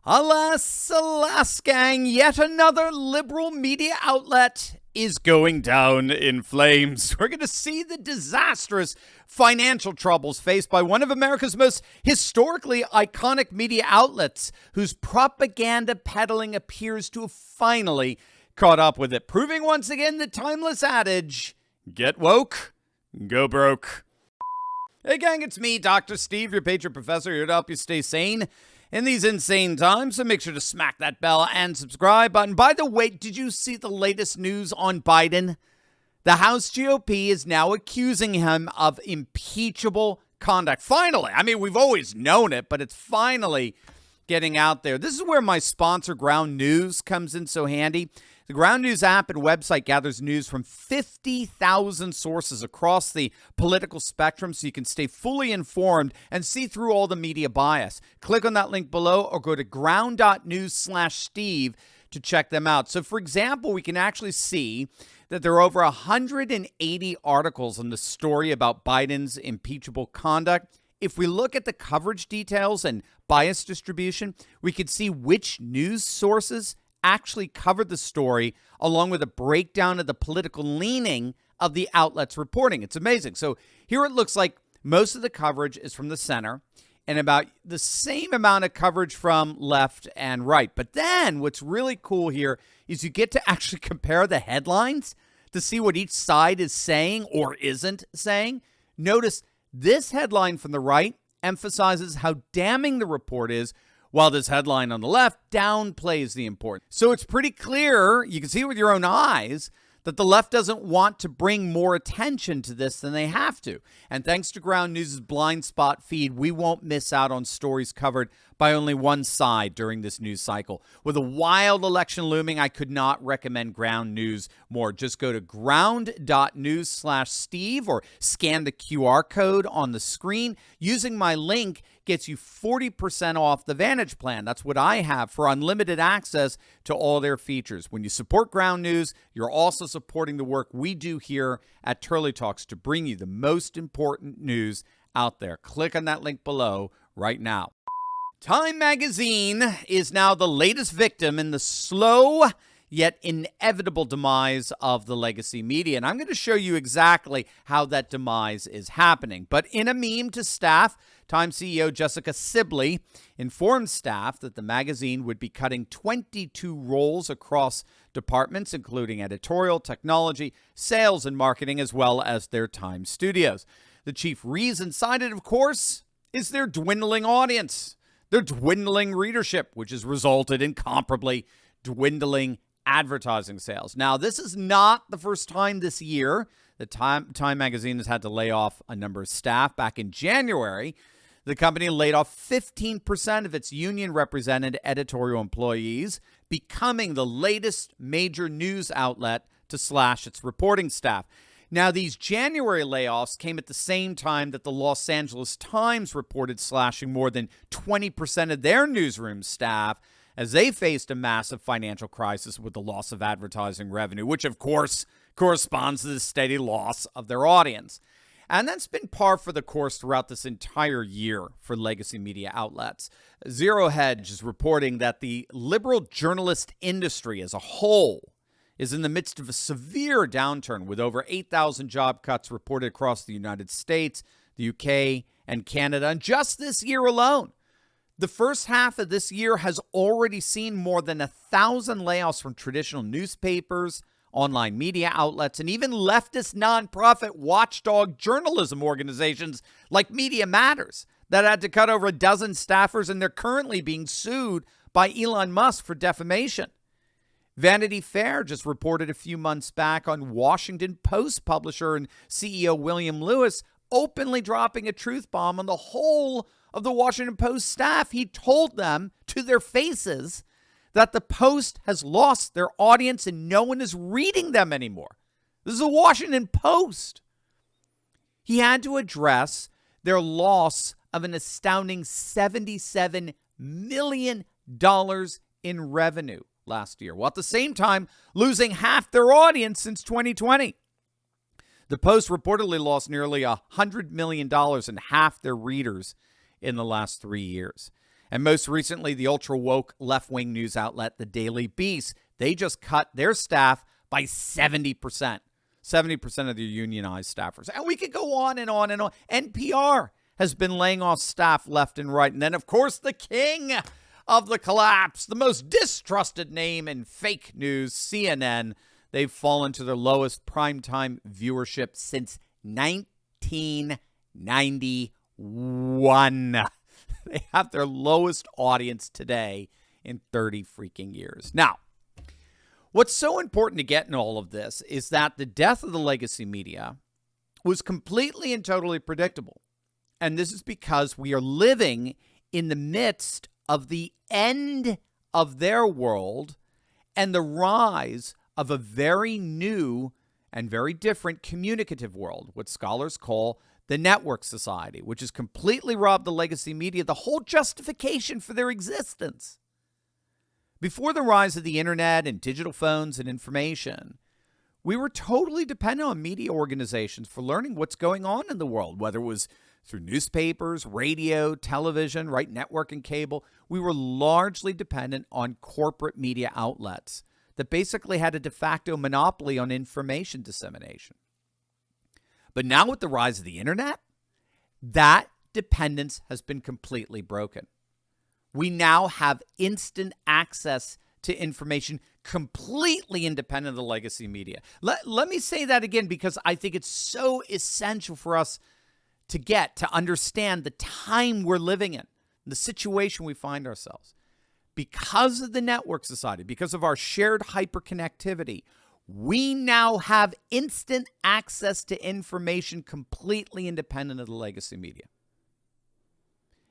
Alas, alas, gang, yet another liberal media outlet is going down in flames. We're going to see the disastrous financial troubles faced by one of America's most historically iconic media outlets, whose propaganda peddling appears to have finally caught up with it, proving once again the timeless adage, get woke, go broke. Hey gang, it's me, Dr. Steve, your Patriot Professor, here to help you stay sane in these insane times, so make sure to smack that bell and subscribe button. By the way, did you see the latest news on Biden? The House GOP is now accusing him of impeachable conduct. Finally, I mean, we've always known it, but it's finally getting out there. This is where my sponsor, Ground News, comes in so handy. The Ground News app and website gathers news from 50,000 sources across the political spectrum so you can stay fully informed and see through all the media bias. Click on that link below or go to ground.news/Steve to check them out. So, for example, we can actually see that there are over 180 articles on the story about Biden's impeachable conduct. If we look at the coverage details and bias distribution, we can see which news sources actually covered the story, along with a breakdown of the political leaning of the outlets reporting. It's amazing. So here it looks like most of the coverage is from the center and about the same amount of coverage from left and right. But then what's really cool here is you get to actually compare the headlines to see what each side is saying or isn't saying. Notice this headline from the right emphasizes how damning the report is, while this headline on the left downplays the importance. So it's pretty clear, you can see with your own eyes, that the left doesn't want to bring more attention to this than they have to. And thanks to Ground News' blind spot feed, we won't miss out on stories covered by only one side during this news cycle. With a wild election looming, I could not recommend Ground News more. Just go to ground.news/Steve or scan the QR code on the screen. Using my link gets you 40% off the Vantage plan. That's what I have for unlimited access to all their features. When you support Ground News, you're also supporting the work we do here at Turley Talks to bring you the most important news out there. Click on that link below right now. Time magazine is now the latest victim in the slow yet inevitable demise of the legacy media. And I'm going to show you exactly how that demise is happening. But in a meme to staff, Time CEO Jessica Sibley informed staff that the magazine would be cutting 22 roles across departments, including editorial, technology, sales, and marketing, as well as their Time studios. The chief reason cited, of course, is their dwindling audience, their dwindling readership, which has resulted in comparably dwindling advertising sales. Now, this is not the first time this year that Time magazine has had to lay off a number of staff. Back in January, the company laid off 15% of its union-represented editorial employees, becoming the latest major news outlet to slash its reporting staff. Now, these January layoffs came at the same time that the Los Angeles Times reported slashing more than 20% of their newsroom staff as they faced a massive financial crisis with the loss of advertising revenue, which, of course, corresponds to the steady loss of their audience. And that's been par for the course throughout this entire year for legacy media outlets. Zero Hedge is reporting that the liberal journalist industry as a whole is in the midst of a severe downturn, with over 8,000 job cuts reported across the United States, the UK, and Canada. And just this year alone, the first half of this year has already seen more than 1,000 layoffs from traditional newspapers, online media outlets, and even leftist nonprofit watchdog journalism organizations like Media Matters that had to cut over a dozen staffers, and they're currently being sued by Elon Musk for defamation. Vanity Fair just reported a few months back on Washington Post publisher and CEO William Lewis openly dropping a truth bomb on the whole of the Washington Post staff. He told them to their faces that the Post has lost their audience and no one is reading them anymore. This is the Washington Post. He had to address their loss of an astounding $77 million in revenue last year, while at the same time losing half their audience since 2020. The Post reportedly lost nearly $100 million and half their readers in the last 3 years. And most recently, the ultra-woke left-wing news outlet, the Daily Beast, they just cut their staff by 70%. 70% of their unionized staffers. And we could go on and on and on. NPR has been laying off staff left and right. And then, of course, the king of the collapse, the most distrusted name in fake news, CNN. They've fallen to their lowest primetime viewership since 1991. They have their lowest audience today in 30 freaking years. Now, what's so important to get in all of this is that the death of the legacy media was completely and totally predictable. And this is because we are living in the midst of the end of their world and the rise of a very new and very different communicative world, what scholars call the network society, which has completely robbed the legacy media the whole justification for their existence. Before the rise of the internet and digital phones and information, we were totally dependent on media organizations for learning what's going on in the world, whether it was through newspapers, radio, television, right, network and cable. We were largely dependent on corporate media outlets that basically had a de facto monopoly on information dissemination. But now with the rise of the internet, that dependence has been completely broken. We now have instant access to information completely independent of the legacy media. Let me say that again because I think it's so essential for us to understand the time we're living in, the situation we find ourselves. Because of the network society, because of our shared hyperconnectivity, we now have instant access to information completely independent of the legacy media.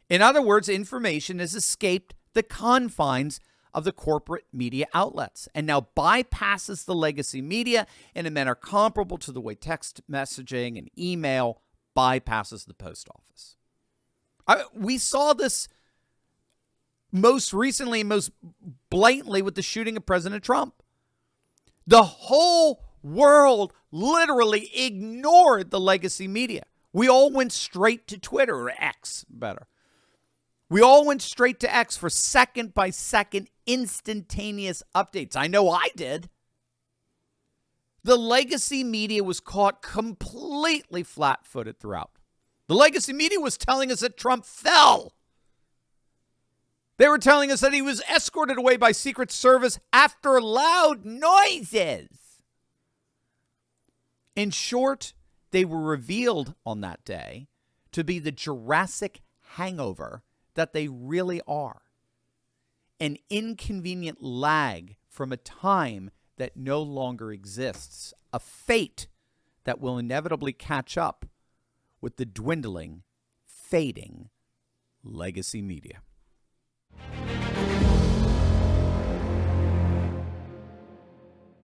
In other words, information has escaped the confines of the corporate media outlets and now bypasses the legacy media in a manner comparable to the way text messaging and email bypasses the post office. We saw this most recently, most blatantly with the shooting of President Trump. The whole world literally ignored the legacy media. We all went straight to Twitter, or X, better. We all went straight to X for second-by-second instantaneous updates. I know I did. The legacy media was caught completely flat-footed throughout. The legacy media was telling us that Trump fell. They were telling us that he was escorted away by Secret Service after loud noises. In short, they were revealed on that day to be the Jurassic hangover that they really are. An inconvenient lag from a time that no longer exists. A fate that will inevitably catch up with the dwindling, fading legacy media.